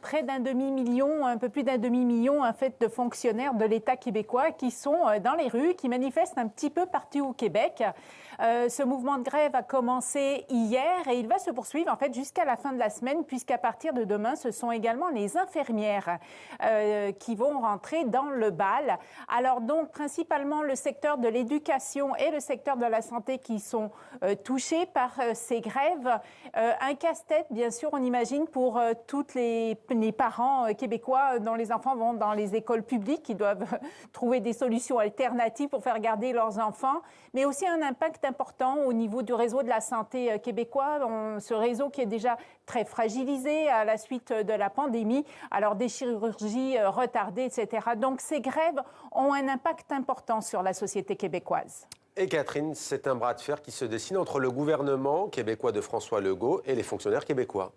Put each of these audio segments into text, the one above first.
près d'un demi-million, un peu plus d'un demi-million en fait, de fonctionnaires de l'État québécois qui sont dans les rues, qui manifestent un petit peu partout au Québec. Ce mouvement de grève a commencé hier et il va se poursuivre en fait jusqu'à la fin de la semaine, puisqu'à partir de demain, ce sont également les infirmières qui vont rentrer dans le bal. Alors donc, principalement le secteur de l'éducation et le secteur de la santé qui sont touchés par ces grèves. Un casse-tête, bien sûr, on imagine, pour tous les parents québécois dont les enfants vont dans les écoles publiques, qui doivent trouver des solutions alternatives pour faire garder leurs enfants, mais aussi un impact important au niveau du réseau de la santé québécois, ce réseau qui est déjà très fragilisé à la suite de la pandémie, alors des chirurgies retardées, etc. Donc ces grèves ont un impact important sur la société québécoise. Et Catherine, c'est un bras de fer qui se dessine entre le gouvernement québécois de François Legault et les fonctionnaires québécois.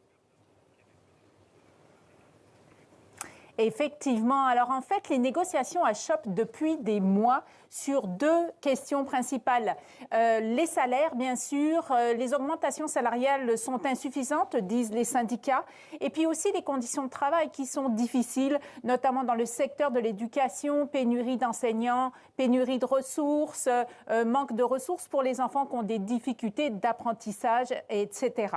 Effectivement. Alors, en fait, les négociations achoppent depuis des mois sur deux questions principales. Les salaires, bien sûr, les augmentations salariales sont insuffisantes, disent les syndicats, et puis aussi les conditions de travail qui sont difficiles, notamment dans le secteur de l'éducation, pénurie d'enseignants, pénurie de ressources, manque de ressources pour les enfants qui ont des difficultés d'apprentissage, etc.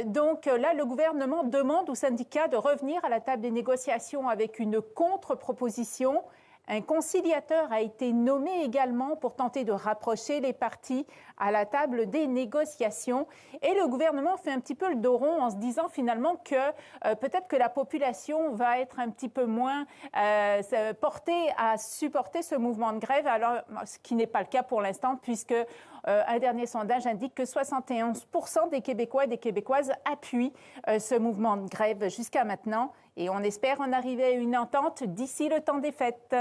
Donc là, le gouvernement demande aux syndicats de revenir à la table des négociations avec une contre-proposition. Un conciliateur a été nommé également pour tenter de rapprocher les parties à la table des négociations. Et le gouvernement fait un petit peu le dos rond en se disant finalement que peut-être que la population va être un petit peu moins portée à supporter ce mouvement de grève, alors ce qui n'est pas le cas pour l'instant, puisque un dernier sondage indique que 71% des Québécois et des Québécoises appuient ce mouvement de grève jusqu'à maintenant. Et on espère en arriver à une entente d'ici le temps des fêtes.